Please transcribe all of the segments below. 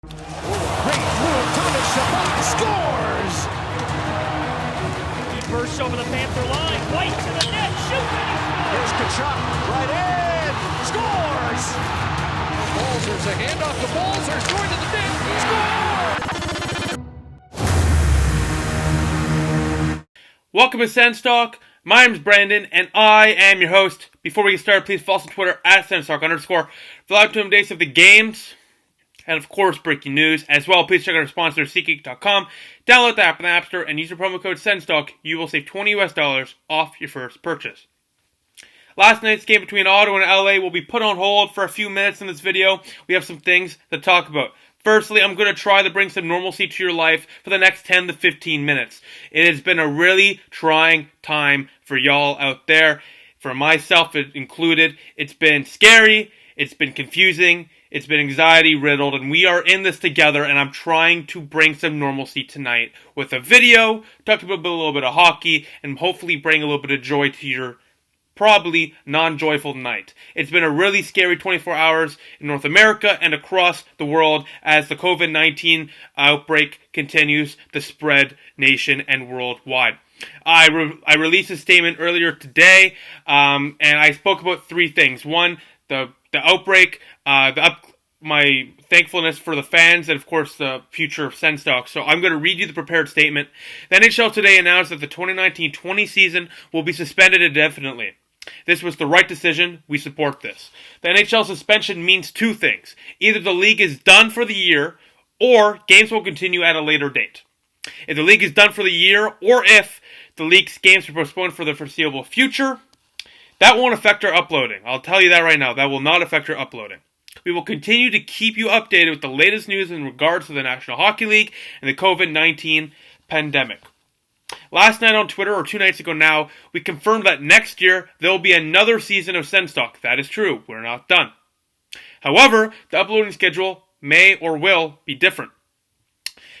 Great move, Thomas Chabot scores! He bursts over the Panther line, White to the net, shoots, and he scores! Here's Kachuk, right in, scores! Balzer's a handoff to Balzer's, going to the net, scores! Welcome to Sens Talk. My name is Brandon, and I am your host. Before we get started, please follow us on Twitter at Sens Talk _ for live to days of the games. And of course, breaking news. As well, please check out our sponsor, SeatGeek.com. Download the app in the App Store and use the promo code SensTalk. You will save $20 off your first purchase. Last night's game between Ottawa and LA will be put on hold for a few minutes in this video. We have some things to talk about. Firstly, I'm going to try to bring some normalcy to your life for the next 10 to 15 minutes. It has been a really trying time for y'all out there. For myself included, it's been scary, it's been confusing, it's been anxiety-riddled, and we are in this together, and I'm trying to bring some normalcy tonight with a video, talk about a little bit of hockey, and hopefully bring a little bit of joy to your probably non-joyful night. It's been a really scary 24 hours in North America and across the world as the COVID-19 outbreak continues to spread nation and worldwide. I released a statement earlier today, and I spoke about three things. One, the outbreak, my thankfulness for the fans, and of course the future of Sens Talk. So I'm going to read you the prepared statement. The NHL today announced that the 2019-20 season will be suspended indefinitely. This was the right decision. We support this. The NHL suspension means two things. Either the league is done for the year, or games will continue at a later date. If the league is done for the year, or if the league's games are postponed for the foreseeable future, that won't affect our uploading. I'll tell you that right now. That will not affect our uploading. We will continue to keep you updated with the latest news in regards to the National Hockey League and the COVID-19 pandemic. Last night on Twitter, or 2 nights ago now, we confirmed that next year there will be another season of Sens Talk. That is true. We're not done. However, the uploading schedule may or will be different.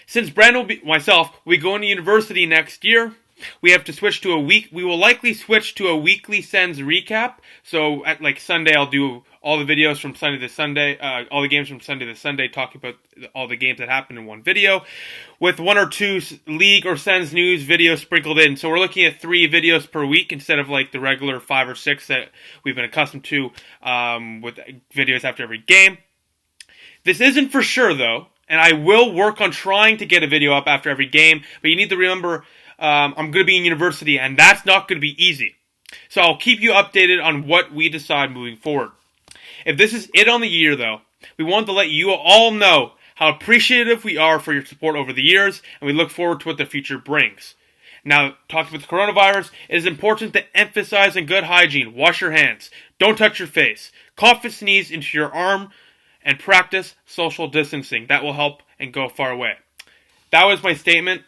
Since Brandon myself will be going to university next year, we have to switch to we will likely switch to a weekly Sens recap. So at Sunday, I'll do all the videos from Sunday to Sunday, all the games from Sunday to Sunday, talking about all the games that happened in one video, with 1 or 2 league or Sens news videos sprinkled in. So we're looking at 3 videos per week instead of the regular 5 or 6 that we've been accustomed to with videos after every game. This isn't for sure though, and I will work on trying to get a video up after every game. But you need to remember, I'm going to be in university, and that's not going to be easy. So I'll keep you updated on what we decide moving forward. If this is it on the year, though, we want to let you all know how appreciative we are for your support over the years, and we look forward to what the future brings. Now, talking about the coronavirus, it is important to emphasize on good hygiene. Wash your hands. Don't touch your face. Cough and sneeze into your arm, and practice social distancing. That will help and go far away. That was my statement.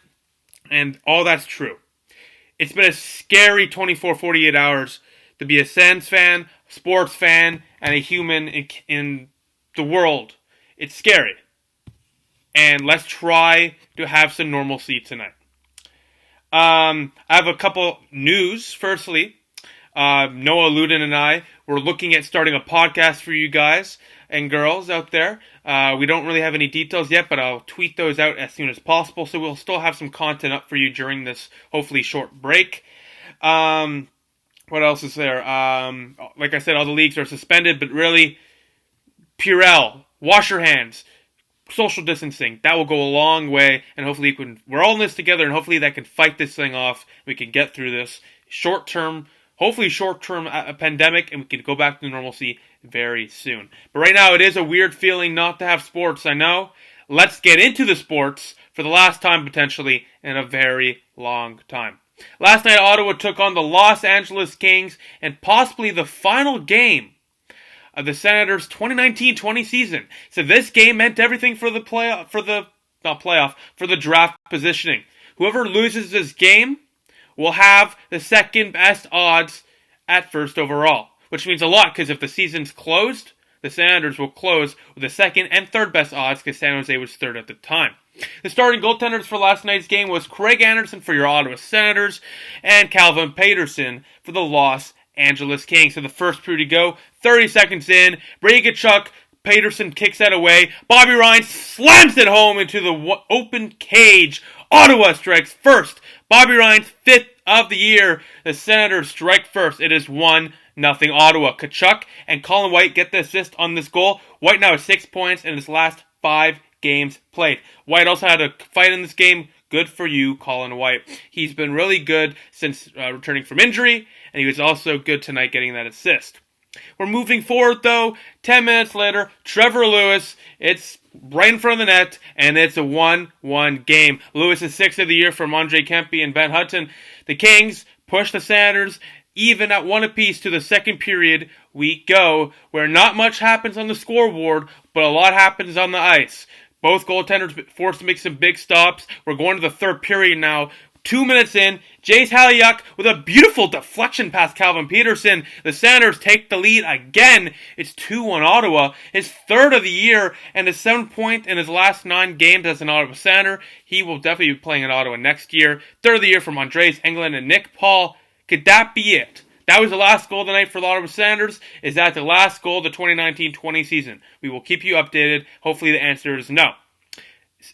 And all that's true. It's been a scary 48 hours to be a Sens fan, sports fan, and a human in the world. It's scary. And let's try to have some normalcy tonight. I have a couple news. Firstly, Noah Luden and I were looking at starting a podcast for you guys and girls out there. We don't really have any details yet, but I'll tweet those out as soon as possible, so we'll still have some content up for you during this hopefully short break. What else is there? Like I said, all the leagues are suspended, but really, Purell, wash your hands, social distancing, that will go a long way, and hopefully we're all in this together, and hopefully that can fight this thing off. We can get through this short-term pandemic, and we can go back to normalcy very soon. But right now, it is a weird feeling not to have sports, I know. Let's get into the sports for the last time, potentially, in a very long time. Last night, Ottawa took on the Los Angeles Kings, and possibly the final game of the Senators' 2019-20 season. So this game meant everything for the draft positioning. Whoever loses this game will have the second best odds at first overall, which means a lot, because if the season's closed, the Senators will close with the second and third best odds, because San Jose was third at the time. The starting goaltenders for last night's game was Craig Anderson for your Ottawa Senators and Calvin Peterson for the Los Angeles Kings. So the first period to go, 30 seconds in, Brady Tkachuk Peterson kicks that away. Bobby Ryan slams it home into the open cage. Ottawa strikes first. Bobby Ryan's 5th of the year. The Senators strike first. It is 1-0 Ottawa. Tkachuk and Colin White get the assist on this goal. White now has 6 points in his last 5 games played. White also had a fight in this game. Good for you, Colin White. He's been really good since returning from injury, and he was also good tonight getting that assist. We're moving forward, though. 10 minutes later, Trevor Lewis, it's right in front of the net, and it's a 1-1 game. Lewis is 6th of the year from Andre Kempe and Ben Hutton. The Kings push the Senators even at 1 apiece to the second period. We go, where not much happens on the scoreboard, but a lot happens on the ice. Both goaltenders forced to make some big stops. We're going to the third period now. 2 minutes in, Jace Halyuk with a beautiful deflection past Calvin Peterson. The Senators take the lead again. It's 2-1 Ottawa. His 3rd of the year and his 7th point in his last 9 games as an Ottawa Senator. He will definitely be playing in Ottawa next year. 3rd of the year from Andreas Englund and Nick Paul. Could that be it? That was the last goal of the night for the Ottawa Senators. Is that the last goal of the 2019-20 season? We will keep you updated. Hopefully the answer is no.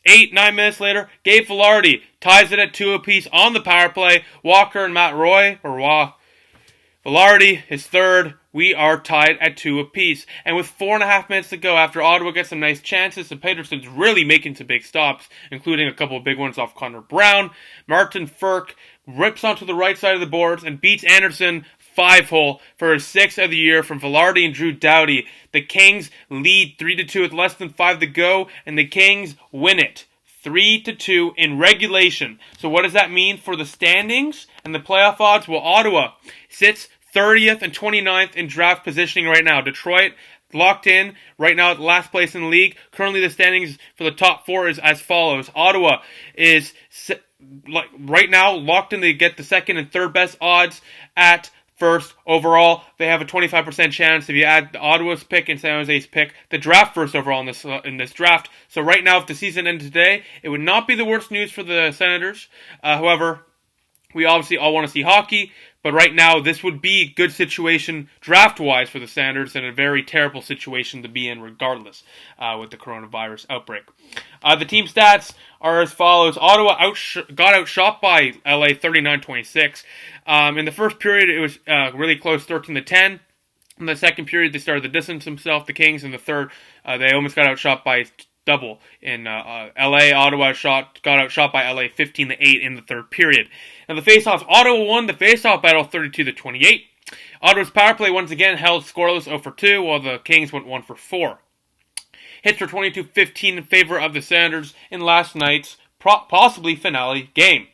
9 minutes later, Gabe Vilardi ties it at 2 apiece on the power play. Walker and Matt Roy, Vilardi, his 3rd. We are tied at 2 apiece. And with 4.5 minutes to go, after Ottawa gets some nice chances, and Peterson's really making some big stops, including a couple of big ones off Connor Brown, Martin Ferk rips onto the right side of the boards and beats Anderson 5-hole for his 6th of the year from Vilardi and Drew Doughty. The Kings lead 3-2 with less than 5 to go, and the Kings win it 3-2 in regulation. So what does that mean for the standings and the playoff odds? Well, Ottawa sits 30th and 29th in draft positioning right now. Detroit locked in right now at last place in the league. Currently the standings for the top 4 is as follows. Ottawa is right now locked in to get the 2nd and 3rd best odds at first overall. They have a 25% chance if you add Ottawa's pick and San Jose's pick to draft first overall in this draft. So right now, if the season ended today, it would not be the worst news for the Senators. However, we obviously all want to see hockey, but right now this would be a good situation draft-wise for the Senators and a very terrible situation to be in regardless with the coronavirus outbreak. The team stats are as follows. Ottawa got outshot by LA 39-26. In the first period, it was really close, 13-10. In the second period, they started to distance themselves, the Kings. In the third, they almost got outshot by double. In LA, Ottawa got outshot by LA 15-8 in the third period. Now the faceoffs, Ottawa won the faceoff battle 32-28. Ottawa's power play once again held scoreless 0-2, while the Kings went 1-4. Hits were 22-15 in favor of the Senators in last night's possibly finale game.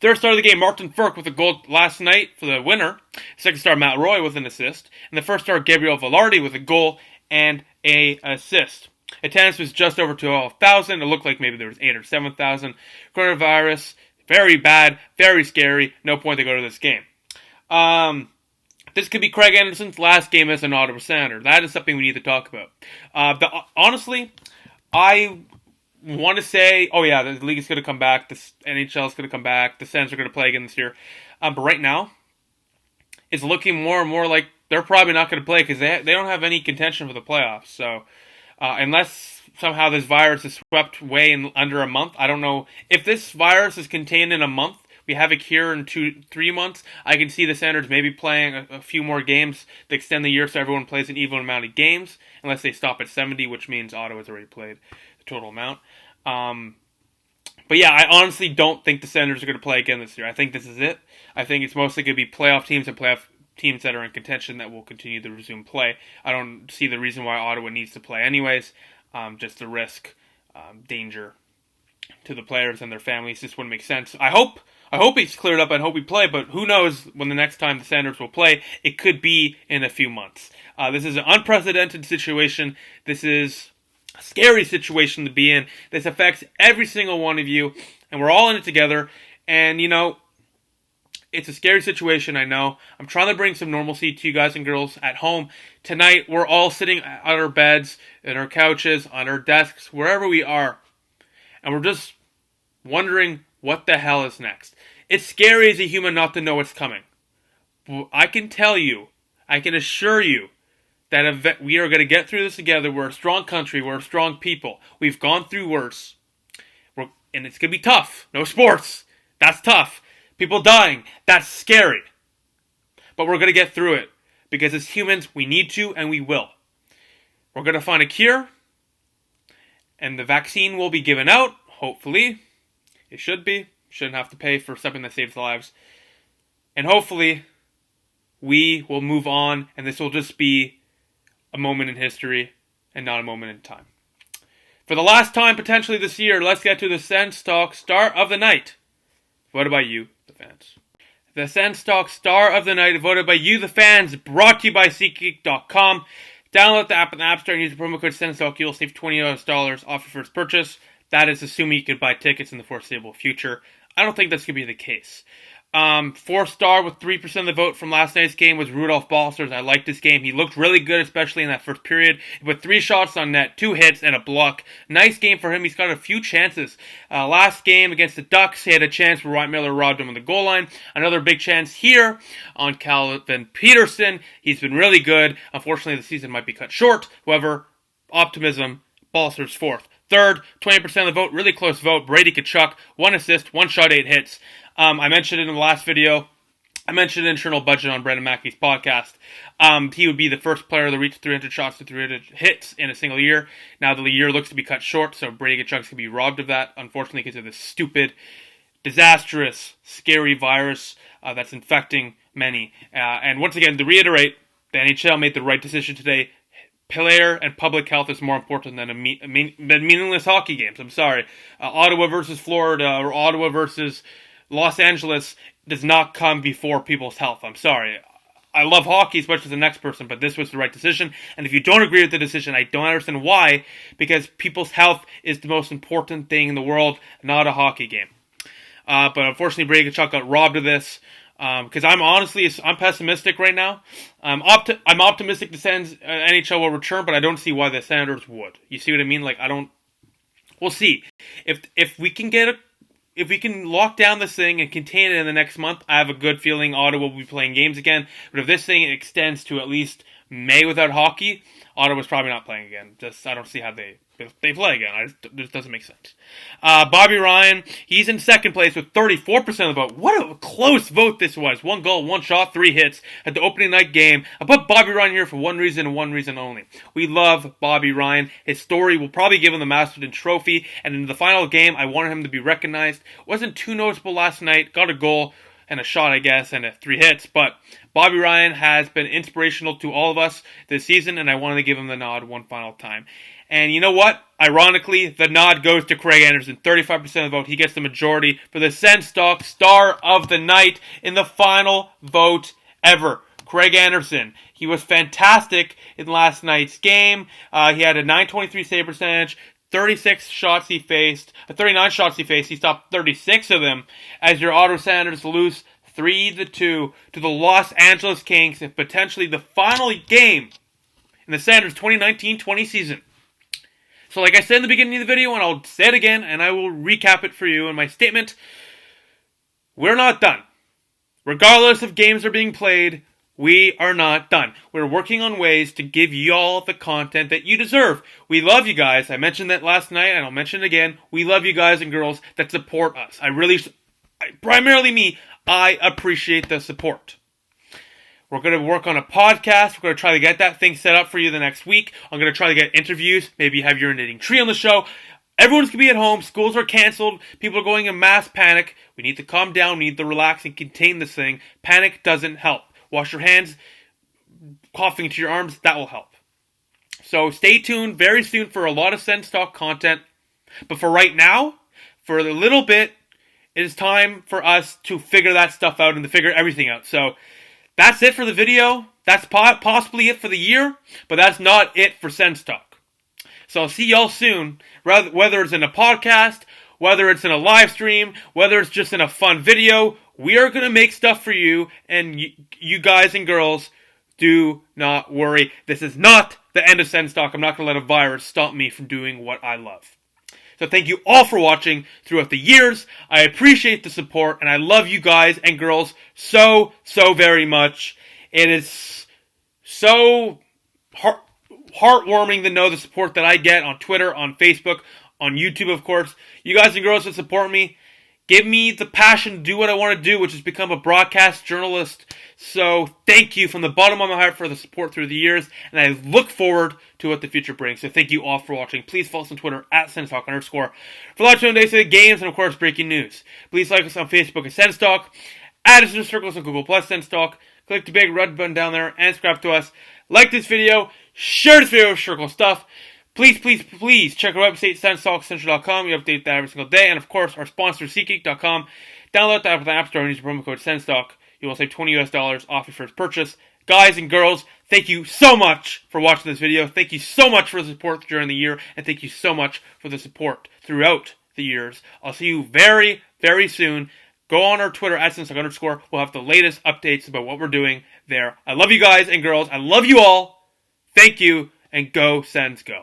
Third star of the game, Martin Ferk with a goal last night for the winner. Second star, Matt Roy with an assist. And the first star, Gabriel Vilardi with a goal and an assist. Attendance was just over 12,000. It looked like maybe there was 8,000 or 7,000. Coronavirus, very bad, very scary. No point to go to this game. This could be Craig Anderson's last game as an Ottawa Senator. That is something we need to talk about. Honestly, I want to say, oh yeah, the league is going to come back, the NHL is going to come back, the Sens are going to play again this year. But right now, it's looking more and more like they're probably not going to play because they don't have any contention for the playoffs. So unless somehow this virus is swept away in under a month, I don't know. If this virus is contained in a month, we have a cure in 2-3 months, I can see the Senators maybe playing a few more games to extend the year so everyone plays an even amount of games, unless they stop at 70, which means Ottawa's already played the total amount. But yeah, I honestly don't think the Senators are going to play again this year. I think this is it. I think it's mostly going to be playoff teams and playoff teams that are in contention that will continue to resume play. I don't see the reason why Ottawa needs to play anyways. Just the risk, danger to the players and their families just wouldn't make sense. I hope it's cleared up. I hope we play, but who knows when the next time the Senators will play. It could be in a few months. This is an unprecedented situation. This is a scary situation to be in. This affects every single one of you, and we're all in it together. And, you know, it's a scary situation, I know. I'm trying to bring some normalcy to you guys and girls at home. Tonight, we're all sitting on our beds, in our couches, on our desks, wherever we are. And we're just wondering what the hell is next. It's scary as a human not to know what's coming. I can tell you, I can assure you, that we are going to get through this together. We're a strong country. We're a strong people. We've gone through worse. And it's going to be tough. No sports. That's tough. People dying. That's scary. But we're going to get through it. Because as humans, we need to and we will. We're going to find a cure. And the vaccine will be given out. Hopefully. It should be. Shouldn't have to pay for something that saves lives. And hopefully, we will move on. And this will just be a moment in history and not a moment in time. For the last time potentially this year, let's get to the Sens Talk Star of the Night. Voted by you, the fans. The Sens Talk Star of the Night, voted by you, the fans, brought to you by SeatGeek.com. Download the app in the App Store and use the promo code SensTalk. You'll save $20 off your first purchase. That is assuming you can buy tickets in the foreseeable future. I don't think that's going to be the case. 4-star with 3% of the vote from last night's game was Rudolph Balcers. I liked this game. He looked really good, especially in that first period. He put 3 shots on net, 2 hits, and a block. Nice game for him. He's got a few chances. Last game against the Ducks, he had a chance where Ryan Miller robbed him on the goal line. Another big chance here on Calvin Peterson. He's been really good. Unfortunately, the season might be cut short. However, optimism, Balcers 4th. Third, 20% of the vote, really close vote. Brady Tkachuk, 1 assist, 1 shot, 8 hits. I mentioned it in the last video. I mentioned internal budget on Brendan Mackey's podcast. He would be the first player to reach 300 shots to 300 hits in a single year. Now the year looks to be cut short, so Brady Tkachuk's going to be robbed of that, unfortunately, because of this stupid, disastrous, scary virus that's infecting many. And once again, to reiterate, the NHL made the right decision today. Player and public health is more important than meaningless hockey games. I'm sorry. Ottawa versus Florida or Ottawa versus Los Angeles does not come before people's health. I'm sorry. I love hockey as much as the next person, but this was the right decision. And if you don't agree with the decision, I don't understand why. Because people's health is the most important thing in the world, not a hockey game. But unfortunately, Brady Tkachuk got robbed of this. Because I'm pessimistic right now. I'm optimistic the Sens NHL will return, but I don't see why the Senators would. You see what I mean? We'll see. If we can lock down this thing and contain it in the next month, I have a good feeling Ottawa will be playing games again. But if this thing extends to at least May without hockey, Ottawa's probably not playing again. I don't see how they play again. This doesn't make sense. Bobby Ryan, he's in second place with 34% of the vote. What a close vote this was. 1 goal, 1 shot, 3 hits at the opening night game. I put Bobby Ryan here for one reason and one reason only. We love Bobby Ryan. His story will probably give him the Masterton Trophy. And in the final game, I wanted him to be recognized. Wasn't too noticeable last night. Got a goal and a shot, I guess, and 3 hits. But Bobby Ryan has been inspirational to all of us this season, and I wanted to give him the nod one final time. And you know what? Ironically, the nod goes to Craig Anderson. 35% of the vote. He gets the majority for the Sens Talk Star of the Night in the final vote ever. Craig Anderson. He was fantastic in last night's game. He had a .923 save percentage. 39 shots he faced. He stopped 36 of them as your Ottawa Senators lose 3-2 to the Los Angeles Kings in potentially the final game in the Senators 2019-20 season. So like I said in the beginning of the video, and I'll say it again, and I will recap it for you in my statement, we're not done. Regardless if games are being played, we are not done. We're working on ways to give y'all the content that you deserve. We love you guys. I mentioned that last night, and I'll mention it again. We love you guys and girls that support us. Primarily me, I appreciate the support. We're going to work on a podcast. We're going to try to get that thing set up for you the next week. I'm going to try to get interviews. Maybe have Urinating Tree on the show. Everyone's going to be at home. Schools are canceled. People are going in mass panic. We need to calm down. We need to relax and contain this thing. Panic doesn't help. Wash your hands. Coughing into your arms. That will help. So stay tuned very soon for a lot of Sens Talk content. But for right now, for a little bit, it is time for us to figure that stuff out and to figure everything out. So that's it for the video. That's possibly it for the year, but that's not it for Sens Talk. So I'll see y'all soon, whether it's in a podcast, whether it's in a live stream, whether it's just in a fun video. We are going to make stuff for you, and you guys and girls, do not worry. This is not the end of Sens Talk. I'm not going to let a virus stop me from doing what I love. So thank you all for watching throughout the years. I appreciate the support, and I love you guys and girls so very much. It is so heartwarming to know the support that I get on Twitter, on Facebook, on YouTube, of course. You guys and girls that support me, give me the passion to do what I want to do, which is become a broadcast journalist. So thank you from the bottom of my heart for the support through the years, and I look forward to what the future brings. So thank you all for watching. Please follow us on Twitter at Sens Talk _ for live stream days of the games and, of course, breaking news. Please like us on Facebook at Sens Talk, add us to the circles on Google Plus Sens Talk, click the big red button down there, and subscribe to us. Like this video, share this video with circle stuff. Please, please, please check our website, senstalkcentral.com. We update that every single day. And, of course, our sponsor, SeatGeek.com. Download the app with the App Store and use the promo code SensTalk. You will save $20 off your first purchase. Guys and girls, thank you so much for watching this video. Thank you so much for the support during the year. And thank you so much for the support throughout the years. I'll see you very, very soon. Go on our Twitter at SensTalk _. We'll have the latest updates about what we're doing there. I love you guys and girls. I love you all. Thank you. And go Sens go.